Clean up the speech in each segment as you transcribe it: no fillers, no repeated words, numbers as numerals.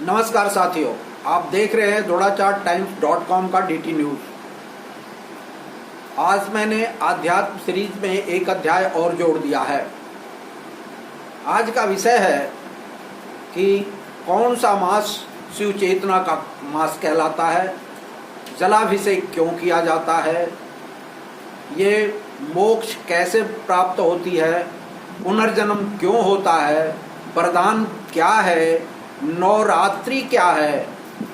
नमस्कार साथियों, आप देख रहे हैं दोड़ाचार्ट का डीटी न्यूज। आज मैंने आध्यात्म सीरीज में एक अध्याय और जोड़ दिया है। आज का विषय है कि कौन सा मास शिव चेतना का मास कहलाता है, जलाभिषेक क्यों किया जाता है, ये मोक्ष कैसे प्राप्त होती है, पुनर्जन्म क्यों होता है, वरदान क्या है, नवरात्रि क्या है,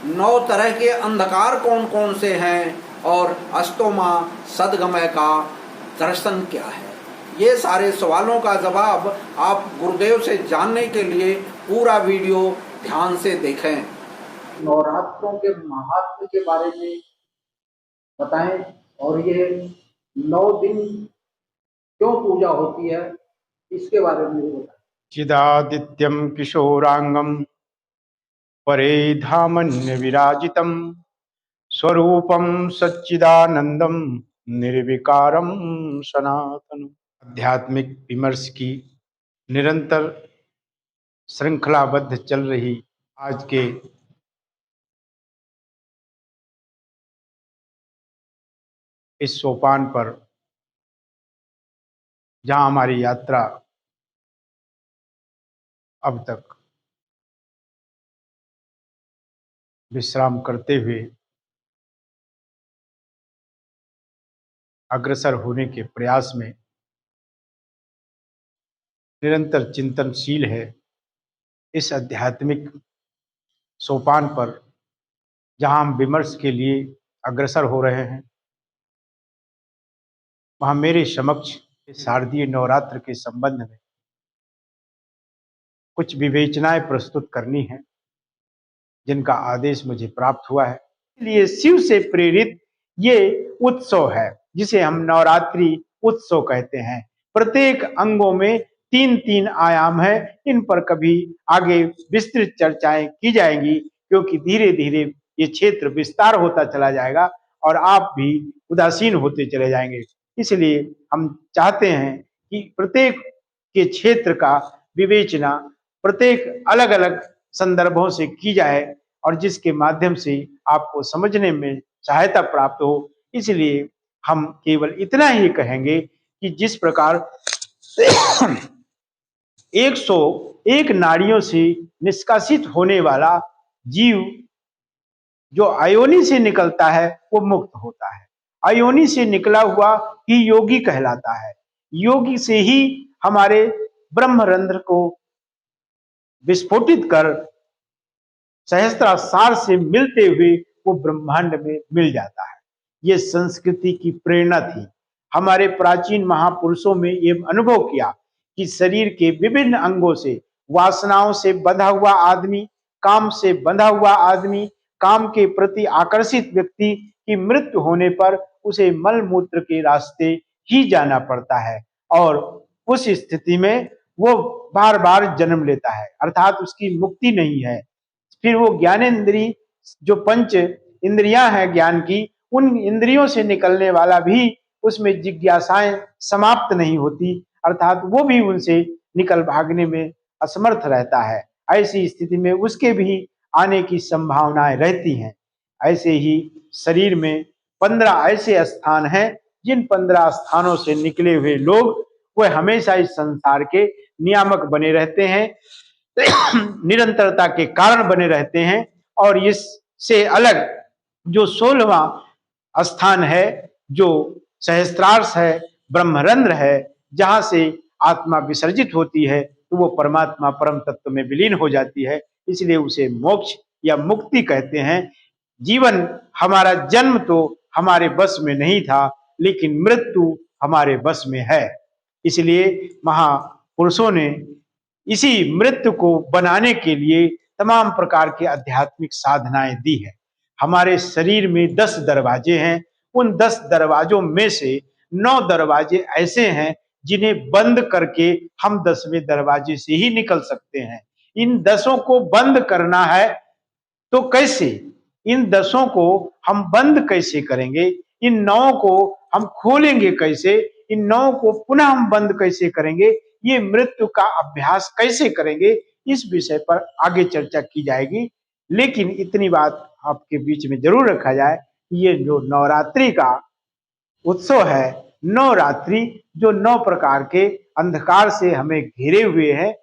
9 तरह के अंधकार कौन कौन से हैं और अष्टमा सदगमय का दर्शन क्या है। ये सारे सवालों का जवाब आप गुरुदेव से जानने के लिए पूरा वीडियो ध्यान से देखें। नवरात्रों के महात्म्य के बारे में बताएं और ये 9 दिन क्यों पूजा होती है, इसके बारे में बताएं। चिदादित्यम किशोरांगम परे धामन्य विराजितम स्वरूपम सच्चिदानंदम निर्विकारम सनातनम। आध्यात्मिक विमर्श की निरंतर श्रृंखलाबद्ध चल रही आज के इस सोपान पर जहां हमारी यात्रा अब तक विश्राम करते हुए अग्रसर होने के प्रयास में निरंतर चिंतनशील है, इस आध्यात्मिक सोपान पर जहां हम विमर्श के लिए अग्रसर हो रहे हैं, वहां मेरे समक्ष शारदीय नवरात्र के संबंध में कुछ विवेचनाएं प्रस्तुत करनी है, जिनका आदेश मुझे प्राप्त हुआ है। इसलिए शिव से प्रेरित ये उत्सव है, जिसे हम नवरात्रि उत्सव कहते हैं। प्रत्येक अंगों में 3-3 आयाम है। इन पर कभी आगे विस्तृत चर्चाएं की जाएंगी, क्योंकि धीरे धीरे ये क्षेत्र विस्तार होता चला जाएगा और आप भी उदासीन होते चले जाएंगे। इसलिए हम चाहते हैं कि प्रत्येक के क्षेत्र का विवेचना प्रत्येक अलग अलग संदर्भों से की जाए और जिसके माध्यम से आपको समझने में सहायता प्राप्त हो। इसलिए हम केवल इतना ही कहेंगे कि जिस प्रकार 101 नाड़ियों से निष्कासित होने वाला जीव जो अयोनि से निकलता है वो मुक्त होता है। अयोनि से निकला हुआ ही योगी कहलाता है। योगी से ही हमारे ब्रह्मरंध्र को विस्फोटित कर सहस्त्रार से मिलते हुए वो ब्रह्मांड में मिल जाता है। ये संस्कृति की प्रेरणा थी। हमारे प्राचीन महापुरुषों में ये अनुभव किया कि शरीर के विभिन्न अंगों से, वासनाओं से बंधा हुआ आदमी, काम से बंधा हुआ आदमी, काम के प्रति आकर्षित व्यक्ति की मृत्यु होने पर उसे मल मूत्र के रास्ते ही जाना पड़ता है और उस स्थिति में वो बार बार जन्म लेता है, अर्थात उसकी मुक्ति नहीं है। फिर वो ज्ञानेन्द्रिय, जो पंच इंद्रियां हैं ज्ञान की, उन इंद्रियों से निकलने वाला भी उसमें जिज्ञासाएं समाप्त नहीं होती, अर्थात वो भी उनसे निकल भागने में असमर्थ रहता है। ऐसी स्थिति में उसके भी आने की संभावनाएं रहती हैं। ऐसे ही शरीर में 15 ऐसे स्थान हैं, जिन 15 स्थानों से निकले हुए लोग वह हमेशा इस संसार के नियामक बने रहते हैं, निरंतरता के कारण बने रहते हैं। और इससे अलग जो 16वां स्थान है, जो सहस्त्रार्श है, ब्रह्मरंध्र है, जहां से आत्मा विसर्जित होती है तो वो परमात्मा परम तत्व में विलीन हो जाती है। इसलिए उसे मोक्ष या मुक्ति कहते हैं। जीवन, हमारा जन्म तो हमारे बस में नहीं था, लेकिन मृत्यु हमारे बस में है। इसलिए महापुरुषों ने इसी मृत्यु को बनाने के लिए तमाम प्रकार के आध्यात्मिक साधनाएं दी है। हमारे शरीर में 10 दरवाजे हैं। उन 10 दरवाजों में से 9 दरवाजे ऐसे हैं जिन्हें बंद करके हम 10वें दरवाजे से ही निकल सकते हैं। इन 10 को बंद करना है तो कैसे? इन 10 को हम बंद कैसे करेंगे? इन 9 को हम खोलेंगे कैसे? इन 9 को पुनः हम बंद कैसे करेंगे? ये मृत्यु का अभ्यास कैसे करेंगे? इस विषय पर आगे चर्चा की जाएगी। लेकिन इतनी बात आपके बीच में जरूर रखा जाए, ये जो नवरात्रि का उत्सव है, नवरात्रि जो 9 प्रकार के अंधकार से हमें घेरे हुए हैं,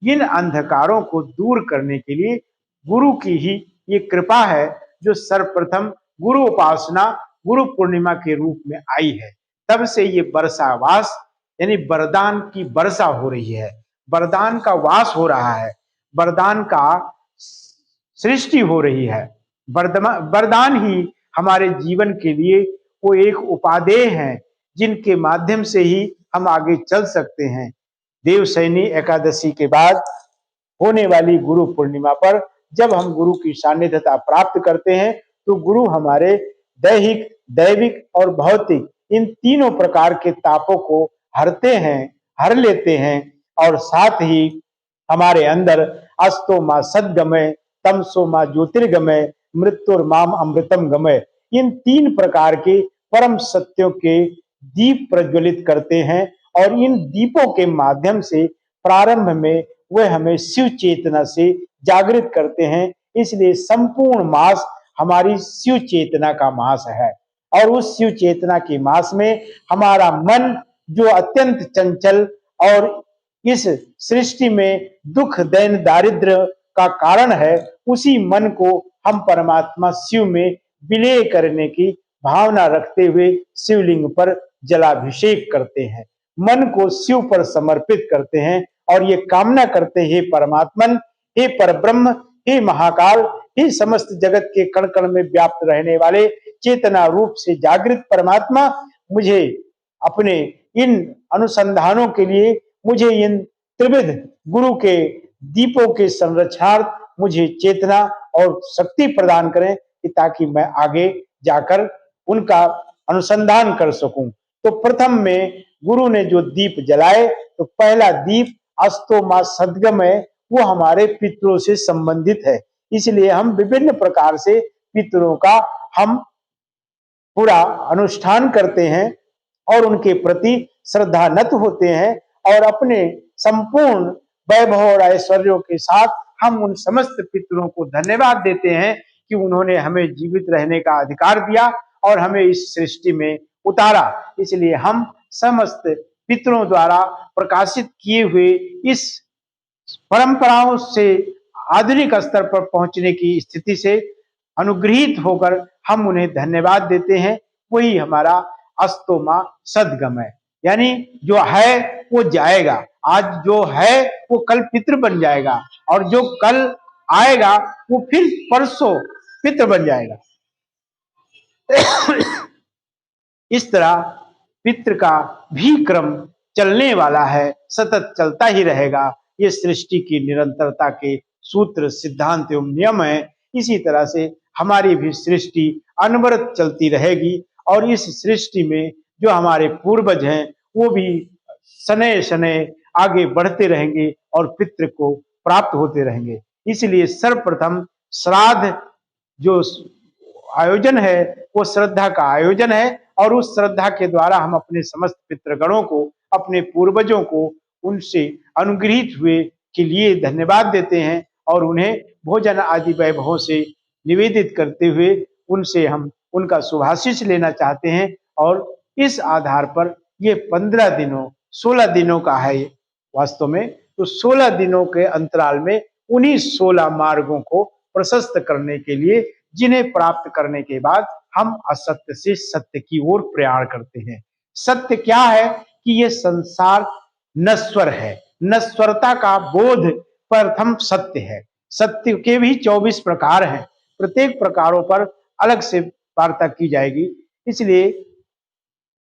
इन अंधकारों को दूर करने के लिए गुरु की ही ये कृपा है जो सर्वप्रथम गुरु उपासना, गुरु पूर्णिमा के रूप में आई है। तब से ये वर्षा वास यानी वरदान की वर्षा हो रही है, वरदान का वास हो रहा है, वरदान का सृष्टि हो रही है। वरदान ही हमारे जीवन के लिए वो एक उपादेय है जिनके माध्यम से ही हम आगे चल सकते हैं। देवशयनी एकादशी के बाद होने वाली गुरु पूर्णिमा पर जब हम गुरु की सानिध्यता प्राप्त करते हैं तो गुरु हमारे दैहिक, दैविक और भौतिक इन तीनों प्रकार के तापों को हरते हैं, हर लेते हैं और साथ ही हमारे अंदर अस्तो मां सद्गमय, तमसो मां ज्योतिर्गमय, मृत्युर्माम अमृतम गमय, इन 3 प्रकार के परम सत्यों के दीप प्रज्वलित करते हैं और इन दीपों के माध्यम से प्रारंभ में वह हमें शिव चेतना से जागृत करते हैं। इसलिए संपूर्ण मास हमारी शिव चेतना का मास है और उस शिव चेतना के मास में हमारा मन जो अत्यंत चंचल और इस सृष्टि में दुख, दैन, दारिद्र्य का कारण है, उसी मन को हम परमात्मा शिव में विलय करने की भावना रखते हुए शिवलिंग पर जलाभिषेक करते हैं, मन को शिव पर समर्पित करते हैं और ये कामना करते हैं, हे परमात्मन, हे परब्रह्म, हे महाकाल, हे समस्त जगत के कण कण में व्याप्त रहने वाले चेतना रूप से जागृत परमात्मा, मुझे अपने इन अनुसंधानों के लिए, मुझे इन त्रिविध गुरु के दीपों के संरक्षणार्थ मुझे चेतना और शक्ति प्रदान करें कि ताकि मैं आगे जाकर उनका अनुसंधान कर सकूं। तो प्रथम में गुरु ने जो दीप जलाए तो पहला दीप अस्तो मां सद्गमय, वो हमारे पितरों से संबंधित है। इसलिए हम विभिन्न प्रकार से पितरों का हम पूरा अनुष्ठान करते हैं और उनके प्रति श्रद्धानत होते हैं और अपने संपूर्ण वैभव और ऐश्वर्यों के साथ हम उन समस्त पितरों को धन्यवाद देते हैं कि उन्होंने हमें जीवित रहने का अधिकार दिया और हमें इस सृष्टि में उतारा। इसलिए हम समस्त पितरों द्वारा प्रकाशित किए हुए इस परंपराओं से आधुनिक स्तर पर पहुंचने की स्थिति से अनुग्रहित होकर हम उन्हें धन्यवाद देते हैं। वही हमारा अस्तो मां सद्गमय, यानी जो है वो जाएगा, आज जो है वो कल पितृ बन जाएगा और जो कल आएगा वो फिर परसों पितृ बन जाएगा। इस तरह पितृ का भी क्रम चलने वाला है, सतत चलता ही रहेगा। ये सृष्टि की निरंतरता के सूत्र, सिद्धांत एवं नियम है। इसी तरह से हमारी भी सृष्टि अनवरत चलती रहेगी और इस सृष्टि में जो हमारे पूर्वज हैं वो भी शनय शनय आगे बढ़ते रहेंगे और पितृ को प्राप्त होते रहेंगे। इसलिए सर्वप्रथम श्राद्ध जो आयोजन है वो श्रद्धा का आयोजन है और उस श्रद्धा के द्वारा हम अपने समस्त पितृगणों को, अपने पूर्वजों को उनसे अनुग्रहित हुए के लिए धन्यवाद देते हैं और उन्हें भोजन आदि वैभवों से निवेदित करते हुए उनसे हम उनका शुभाशीष लेना चाहते हैं। और इस आधार पर ये 15 दिनों 16 दिनों का है वास्तव में, तो 16 दिनों के अंतराल में उन्हीं 16 मार्गों को प्रशस्त करने के लिए, जिन्हें प्राप्त करने के बाद हम असत्य से सत्य की ओर प्रयाण करते हैं। सत्य क्या है कि ये संसार नश्वर है, नश्वरता का बोध प्रथम सत्य है। सत्य के भी 24 प्रकार हैं, प्रत्येक प्रकारों पर अलग से वार्ता की जाएगी। इसलिए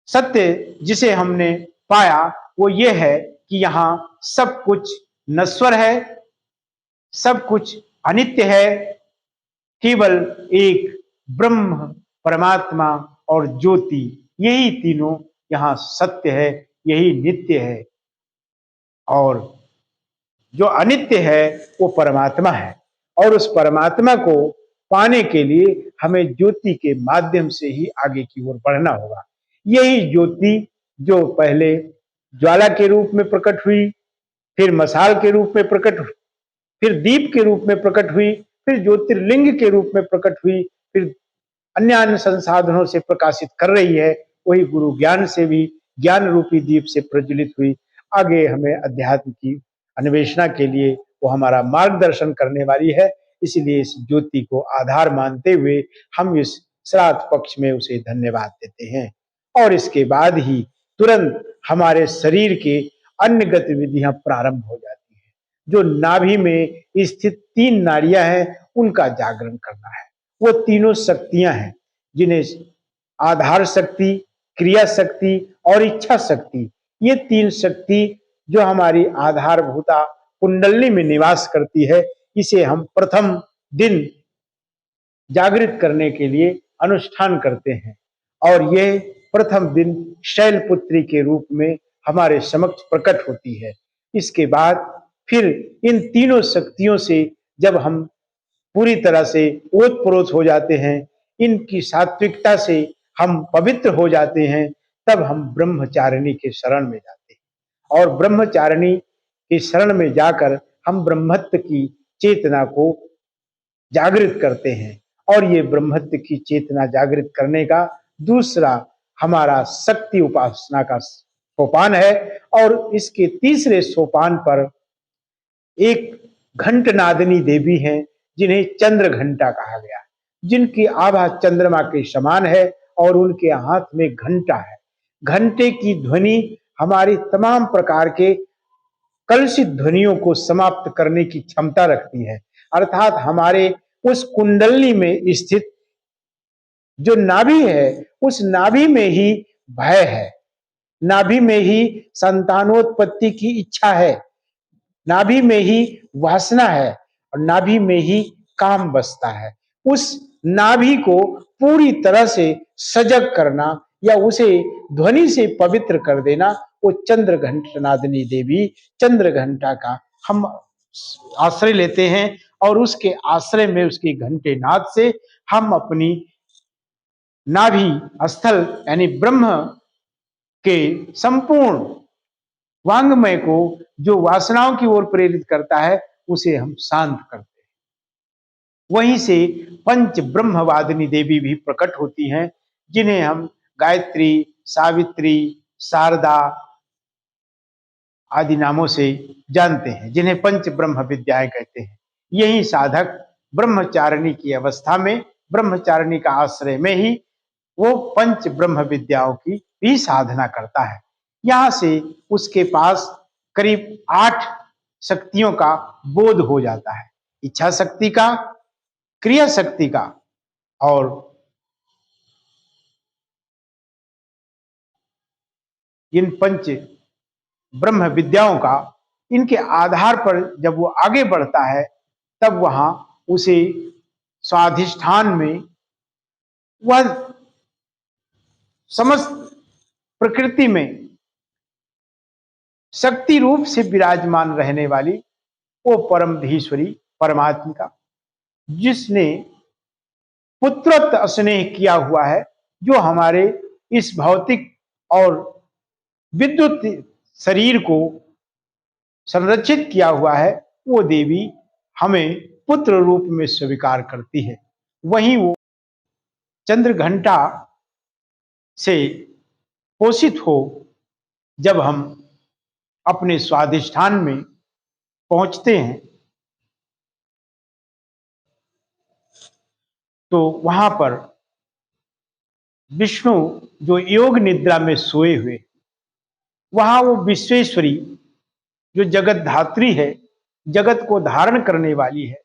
सत्य जिसे हमने पाया वो ये है कि यहाँ सब कुछ नश्वर है, सब कुछ अनित्य है, केवल एक ब्रह्म, परमात्मा और ज्योति, यही तीनों यहाँ सत्य है, यही नित्य है। और जो अनित्य है वो परमात्मा है और उस परमात्मा को पाने के लिए हमें ज्योति के माध्यम से ही आगे की ओर बढ़ना होगा। यही ज्योति जो पहले ज्वाला के रूप में प्रकट हुई, फिर मशाल के रूप में प्रकट हुई, फिर दीप के रूप में प्रकट हुई, फिर ज्योतिर्लिंग के रूप में प्रकट हुई, फिर अन्य संसाधनों से प्रकाशित कर रही है, वही गुरु ज्ञान से भी ज्ञान रूपी दीप से प्रज्वलित हुई। आगे हमें अध्यात्म की अन्वेषणा के लिए वो हमारा मार्गदर्शन करने वाली है। इसलिए इस ज्योति को आधार मानते हुए हम इस श्राद्ध पक्ष में उसे धन्यवाद देते हैं। और इसके बाद ही तुरंत हमारे शरीर के अन्य गतिविधियां प्रारंभ हो जाती हैं। जो नाभि में स्थित 3 नाड़ियां हैं, उनका जागरण करना है। वो तीनों शक्तियां हैं, जिन्हें आधार शक्ति, क्रिया शक्ति और इच्छा शक्ति, ये 3 शक्ति जो हमारी आधारभूता कुंडली में निवास करती है, इसे हम प्रथम दिन जागृत करने के लिए अनुष्ठान करते हैं। और ये प्रथम दिन शैलपुत्री के रूप में हमारे समक्ष प्रकट होती है। इसके बाद फिर इन तीनों शक्तियों से जब हम पूरी तरह से ओतप्रोत हो जाते हैं, इनकी सात्विकता से हम पवित्र हो जाते हैं, तब हम ब्रह्मचारिणी के शरण में जाते हैं। और ब्रह्मचारिणी के शरण में जाकर हम ब्रह्मत्व की चेतना को जागृत करते हैं। और ये ब्रह्मत्व की चेतना जागृत करने का दूसरा हमारा शक्ति उपासना का सोपान है। और इसके तीसरे सोपान पर एक घंटनादिनी देवी हैं, जिन्हें चंद्र घंटा कहा गया, जिनकी आभा चंद्रमा के समान है और उनके हाथ में घंटा है। घंटे की ध्वनि हमारी तमाम प्रकार के कलुषित ध्वनियों को समाप्त करने की क्षमता रखती है। अर्थात हमारे उस कुंडली में स्थित जो नाभि है, उस नाभि में ही भय है, नाभि में ही संतानोत्पत्ति की इच्छा है, नाभि में ही वासना है और नाभि में ही काम बसता है। उस नाभि को पूरी तरह से सजग करना या उसे ध्वनि से पवित्र कर देना, वो चंद्र घंटनादिनी देवी चंद्र घंटा का हम आश्रय लेते हैं। और उसके आश्रय में उसके घंटे नाद से हम अपनी नाभि स्थल यानी ब्रह्म के संपूर्ण वांग्मय को जो वासनाओं की ओर प्रेरित करता है, उसे हम शांत करते हैं। वहीं से पंच ब्रह्मवादिनी देवी भी प्रकट होती हैं, जिन्हें हम गायत्री, सावित्री, शारदा आदि नामों से जानते हैं, जिन्हें पंच ब्रह्म विद्याएं कहते हैं। यही साधक ब्रह्मचारिणी की अवस्था में, ब्रह्मचारिणी का आश्रय में ही वो पंच ब्रह्म विद्याओं की भी साधना करता है। यहां से उसके पास करीब 8 शक्तियों का बोध हो जाता है। इच्छा शक्ति का, क्रिया शक्ति का और इन पंच ब्रह्म विद्याओं का। इनके आधार पर जब वो आगे बढ़ता है, तब वहां उसे स्वाधिष्ठान में वह समस्त प्रकृति में शक्ति रूप से विराजमान रहने वाली वो परमधीश्वरी परमात्मिका, जिसने पुत्रत्व स्नेह किया हुआ है, जो हमारे इस भौतिक और विद्युत शरीर को संरक्षित किया हुआ है, वो देवी हमें पुत्र रूप में स्वीकार करती है। वहीं वो चंद्र घंटा से पोषित हो जब हम अपने स्वाधिष्ठान में पहुंचते हैं, तो वहां पर विष्णु जो योग निद्रा में सोए हुए, वहां वो विश्वेश्वरी जो जगत धात्री है, जगत को धारण करने वाली है,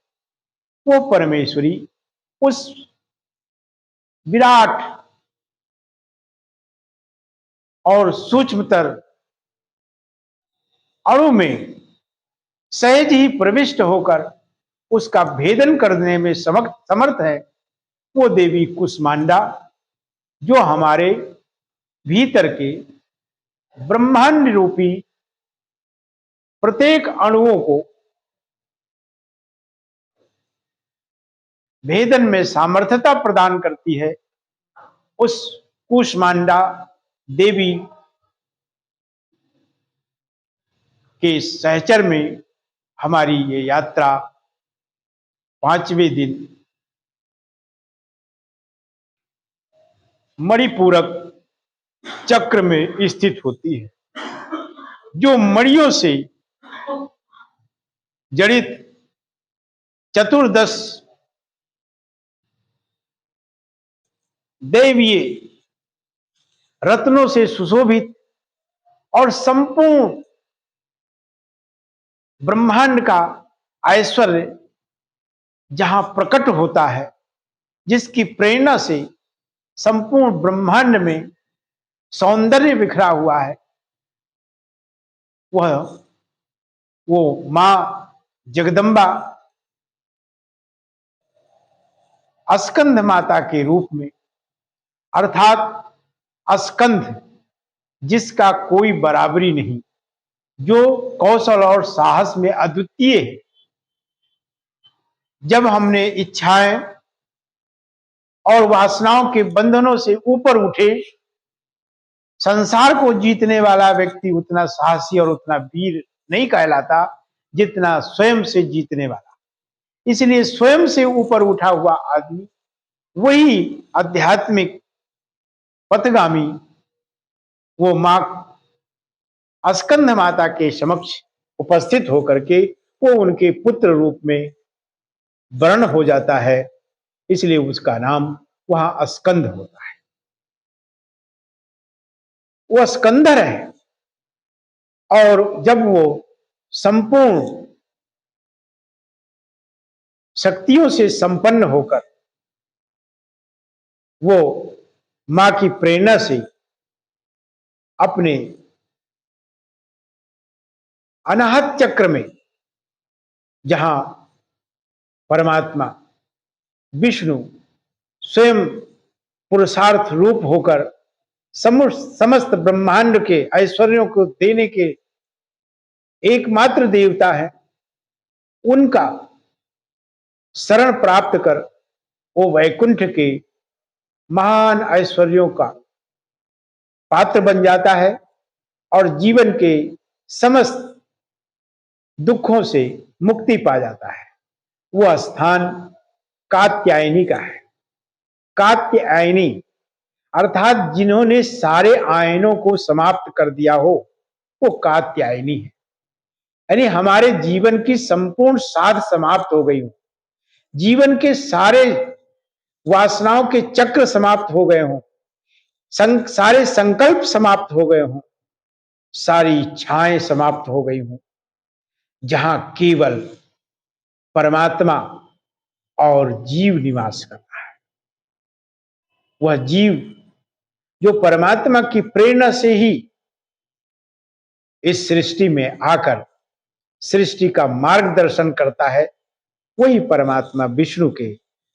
वो परमेश्वरी उस विराट और सूक्ष्मतर अणु में सहज ही प्रविष्ट होकर उसका भेदन करने में समर्थ है। वो देवी कुष्मांडा, जो हमारे भीतर के ब्रह्मांड रूपी प्रत्येक अणुओं को भेदन में सामर्थ्यता प्रदान करती है। उस कुष्मांडा देवी के सहचर में हमारी ये यात्रा 5वें दिन मणिपूरक चक्र में स्थित होती है, जो मणियों से जड़ित चतुर्दश दैवीय रत्नों से सुशोभित और संपूर्ण ब्रह्मांड का ऐश्वर्य जहां प्रकट होता है, जिसकी प्रेरणा से संपूर्ण ब्रह्मांड में सौंदर्य बिखरा हुआ है, वह वो मां जगदम्बा स्कंद माता के रूप में, अर्थात स्कंद जिसका कोई बराबरी नहीं, जो कौशल और साहस में अद्वितीय है। जब हमने इच्छाएं और वासनाओं के बंधनों से ऊपर उठे, संसार को जीतने वाला व्यक्ति उतना साहसी और उतना वीर नहीं कहलाता जितना स्वयं से जीतने वाला। इसलिए स्वयं से ऊपर उठा हुआ आदमी वही आध्यात्मिक पथगामी, वो मां स्कंद माता के समक्ष उपस्थित होकर के वो उनके पुत्र रूप में वर्ण हो जाता है, इसलिए उसका नाम वहां स्कंद होता है। वो स्कंदर है, और जब वो संपूर्ण शक्तियों से संपन्न होकर वो मां की प्रेरणा से अपने अनाहत चक्र में, जहां परमात्मा विष्णु स्वयं पुरुषार्थ रूप होकर समस्त ब्रह्मांड के ऐश्वर्यों को देने के एकमात्र देवता है, उनका शरण प्राप्त कर वो वैकुंठ के महान ऐश्वर्यों का पात्र बन जाता है और जीवन के समस्त दुखों से मुक्ति पा जाता है। वह स्थान कात्यायनी का है। कात्यायनी अर्थात जिन्होंने सारे आयनों को समाप्त कर दिया हो, वो कात्यायनी है। यानी हमारे जीवन की संपूर्ण साध समाप्त हो गई हो, जीवन के सारे वासनाओं के चक्र समाप्त हो गए हों, सारे संकल्प समाप्त हो गए हों, सारी इच्छाएं समाप्त हो गई हों, जहां केवल परमात्मा और जीव निवास करता है। वह जीव जो परमात्मा की प्रेरणा से ही इस सृष्टि में आकर सृष्टि का मार्गदर्शन करता है, वही परमात्मा विष्णु के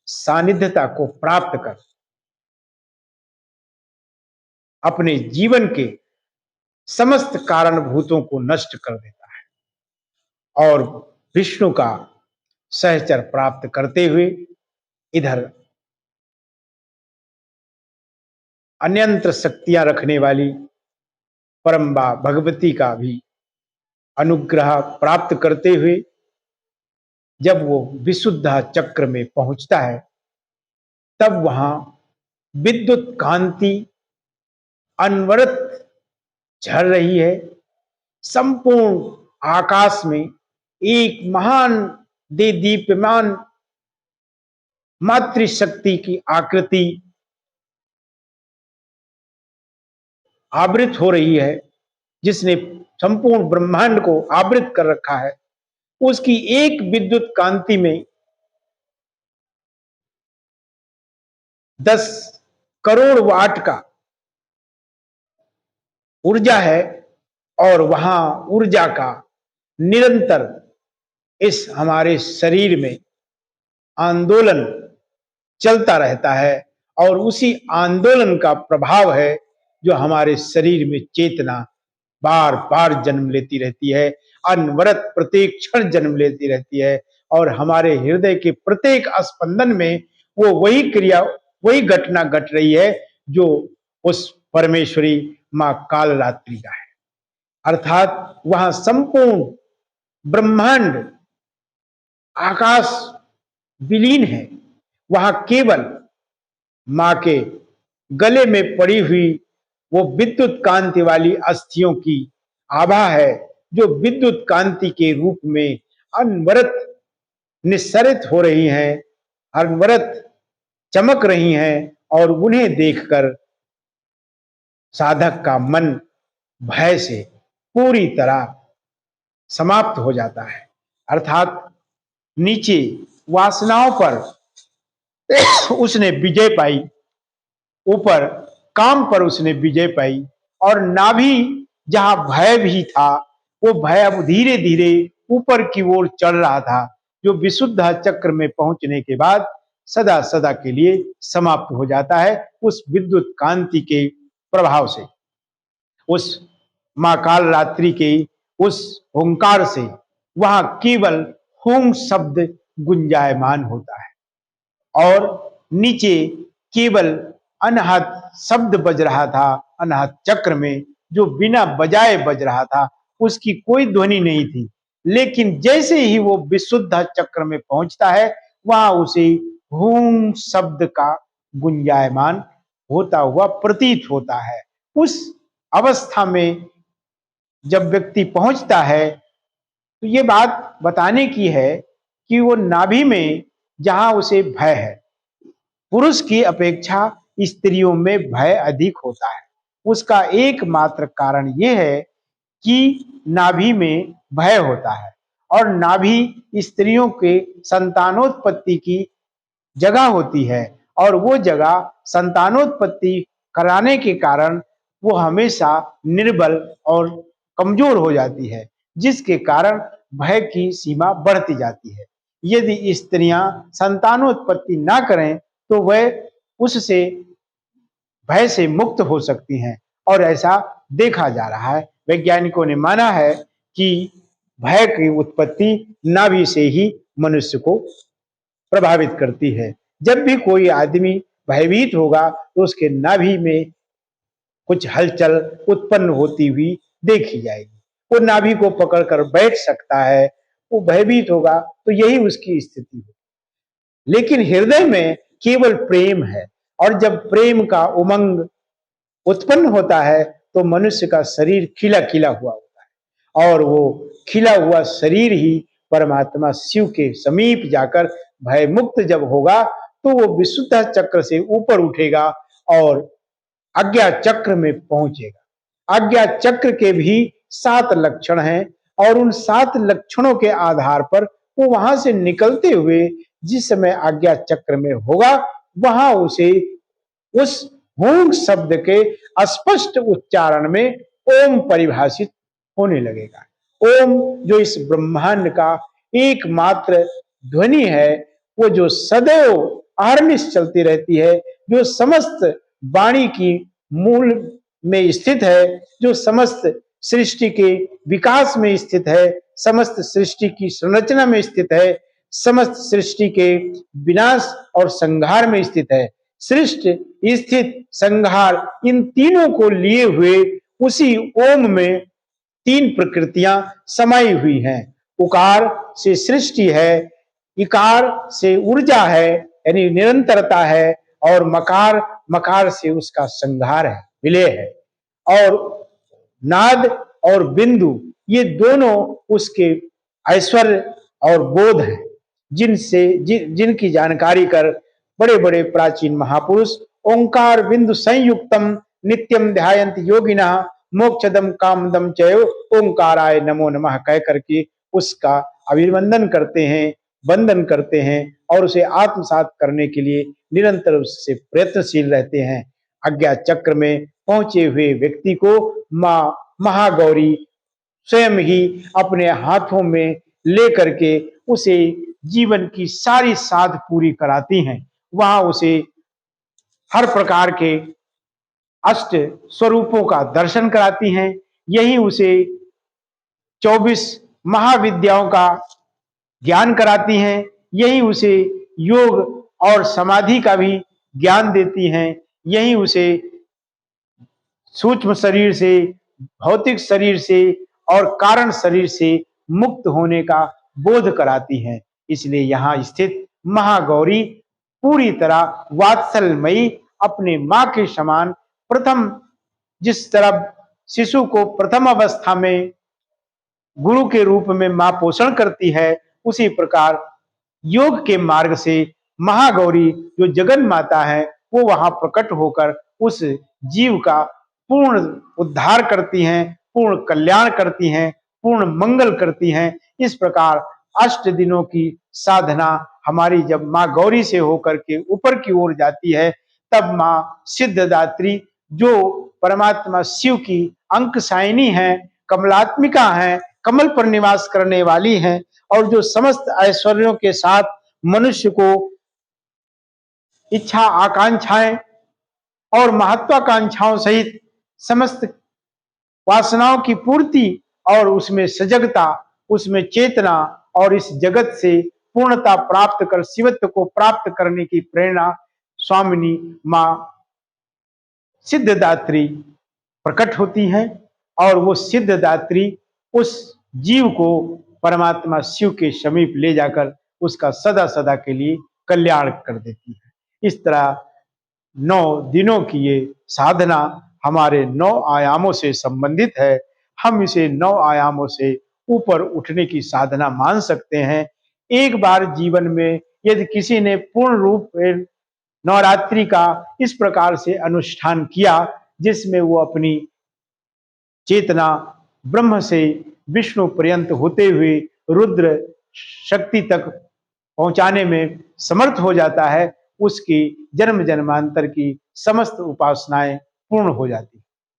सानिध्यता को प्राप्त कर अपने जीवन के समस्त कारणभूतों को नष्ट कर देता है और विष्णु का सहचर प्राप्त करते हुए इधर अन्यंत्र शक्तियां रखने वाली परम्बा भगवती का भी अनुग्रह प्राप्त करते हुए जब वो विशुद्ध चक्र में पहुंचता है, तब वहां विद्युत कांति अनवरत झड़ रही है। संपूर्ण आकाश में एक महान दीप्यमान मातृशक्ति की आकृति आवृत हो रही है, जिसने संपूर्ण ब्रह्मांड को आवृत कर रखा है। उसकी एक विद्युत कांति में 10 करोड़ वाट का ऊर्जा है और वहां ऊर्जा का निरंतर इस हमारे शरीर में आंदोलन चलता रहता है और उसी आंदोलन का प्रभाव है जो हमारे शरीर में चेतना बार बार जन्म लेती रहती है, अनवरत प्रत्येक क्षण जन्म लेती रहती है और हमारे हृदय के प्रत्येक स्पंदन में वो वही क्रिया, वही घटना घट रही है जो उस परमेश्वरी मां कालरात्रि का है। अर्थात वहां संपूर्ण ब्रह्मांड आकाश विलीन है। वहां केवल मां के गले में पड़ी हुई वो विद्युत कांति वाली अस्थियों की आभा है, जो विद्युत कांति के रूप में अनवरत निस्सरित हो रही हैं, अनवरत चमक रही हैं, और उन्हें देखकर साधक का मन भय से पूरी तरह समाप्त हो जाता है। अर्थात नीचे वासनाओं पर उसने विजय पाई, ऊपर काम पर उसने विजय पाई, और नाभि जहां भय भी था, वो भय अब धीरे धीरे ऊपर की ओर चढ़ रहा था, जो विशुद्ध चक्र में पहुंचने के बाद सदा सदा के लिए समाप्त हो जाता है उस विद्युत कांति के प्रभाव से, उस मां काल रात्रि के उस ओंकार से। वहां केवल होंग शब्द गुंजायमान होता है और नीचे केवल अनहद शब्द बज रहा था, अनहद चक्र में जो बिना बजाए बज रहा था, उसकी कोई ध्वनि नहीं थी। लेकिन जैसे ही वो विशुद्ध चक्र में पहुंचता है, वहां उसे हूं शब्द का गुंजायमान होता हुआ प्रतीत होता है। उस अवस्था में जब व्यक्ति पहुंचता है, तो ये बात बताने की है कि वो नाभि में जहां उसे भय है, पुरुष की अपेक्षा स्त्रियों में भय अधिक होता है। उसका एकमात्र कारण यह है कि नाभि में भय होता है, और नाभि स्त्रियों के संतानोत्पत्ति की जगह होती है, और वो जगह संतानोत्पत्ति कराने के कारण वो हमेशा निर्बल और कमजोर हो जाती है, जिसके कारण भय की सीमा बढ़ती जाती है। यदि स्त्रियां संतानोत्पत्ति ना करें तो वह उससे भय से मुक्त हो सकती हैं, और ऐसा देखा जा रहा है। वैज्ञानिकों ने माना है कि भय की उत्पत्ति नाभि से ही मनुष्य को प्रभावित करती है। जब भी कोई आदमी भयभीत होगा तो उसके नाभि में कुछ हलचल उत्पन्न होती हुई देखी जाएगी। वो नाभि को पकड़कर बैठ सकता है, वो भयभीत होगा तो यही उसकी स्थिति है। लेकिन हृदय में केवल प्रेम है, और जब प्रेम का उमंग उत्पन्न होता है तो मनुष्य का शरीर खिला खिला हुआ होता है, और वो खिला हुआ शरीर ही परमात्मा शिव के समीप जाकर भय मुक्त जब होगा तो वो विशुद्ध चक्र से ऊपर उठेगा और आज्ञा चक्र में पहुंचेगा। आज्ञा चक्र के भी 7 लक्षण हैं, और उन 7 लक्षणों के आधार पर वो वहां से निकलते हुए जिस समय आज्ञा चक्र में होगा, वहां उसे उस हूं शब्द के स्पष्ट उच्चारण में ओम परिभाषित होने लगेगा। ओम जो इस ब्रह्मांड का एकमात्र ध्वनि है, वो जो सदैव अहर्निश चलती रहती है, जो समस्त वाणी की मूल में स्थित है, जो समस्त सृष्टि के विकास में स्थित है, समस्त सृष्टि की संरचना में स्थित है, समस्त सृष्टि के विनाश और संहार में स्थित है। सृष्टि, स्थित, संहार, इन तीनों को लिए हुए उसी ओम में 3 प्रकृतियां समाई हुई हैं। उकार से सृष्टि है, इकार से ऊर्जा है यानी निरंतरता है, और मकार, मकार से उसका संहार है, विलय है, और नाद और बिंदु ये दोनों उसके ऐश्वर्य और बोध हैं, जिनकी जानकारी कर बड़े बड़े प्राचीन महापुरुष ओंकार बिंदु संयुक्तम नित्यम ध्यायंत योगिना मोक्षदम कामदम चयो ओंकाराय नमो नमः कह करके उसका अभिवंदन करते हैं, वंदन करते हैं, और उसे आत्मसात करने के लिए निरंतर उससे प्रयत्नशील रहते हैं। आज्ञा चक्र में पहुंचे हुए व्यक्ति को मां महागौरी स्वयं ही अपने हाथों में लेकर के उसे जीवन की सारी साध पूरी कराती हैं। वहां उसे हर प्रकार के अष्ट स्वरूपों का दर्शन कराती हैं। यही उसे 24 महाविद्याओं का ज्ञान कराती हैं। यही उसे योग और समाधि का भी ज्ञान देती हैं। यही उसे सूक्ष्म शरीर से, भौतिक शरीर से और कारण शरीर से मुक्त होने का बोध कराती हैं। इसलिए यहाँ स्थित महागौरी पूरी तरह वात्सल्यमयी अपने मां के समान प्रथम जिस तरह शिशु को प्रथम अवस्था में गुरु के रूप में मां पोषण करती है, उसी प्रकार योग के मार्ग से महागौरी जो जगन माता है वो वहां प्रकट होकर उस जीव का पूर्ण उद्धार करती हैं, पूर्ण कल्याण करती हैं, पूर्ण मंगल करती हैं। इस प्रकार 8 दिनों की साधना हमारी जब मां गौरी से होकर के ऊपर की ओर जाती है, तब मां सिद्धदात्री जो परमात्मा शिव की अंक साइनी है, कमलात्मिका है, कमल पर निवास करने वाली हैं और जो समस्त ऐश्वर्यों के साथ मनुष्य को इच्छा आकांक्षाएं और महत्वाकांक्षाओं सहित समस्त वासनाओं की पूर्ति और उसमें सजगता, उसमें चेतना और इस जगत से पूर्णता प्राप्त कर शिवत्व को प्राप्त करने की प्रेरणा स्वामिनी मां सिद्धदात्री प्रकट होती है और वो सिद्धदात्री उस जीव को परमात्मा शिव के समीप ले जाकर उसका सदा सदा के लिए कल्याण कर देती है। इस तरह 9 दिनों की ये साधना हमारे 9 आयामों से संबंधित है। हम इसे 9 आयामों से ऊपर उठने की साधना मान सकते हैं। एक बार जीवन में यदि किसी ने पूर्ण रूप में नवरात्रि का इस प्रकार से अनुष्ठान किया जिसमें वो अपनी चेतना ब्रह्म से विष्णु पर्यंत होते हुए रुद्र शक्ति तक पहुंचाने में समर्थ हो जाता है, उसकी जन्म जन्मांतर की समस्त उपासनाएं पूर्ण हो जाती है।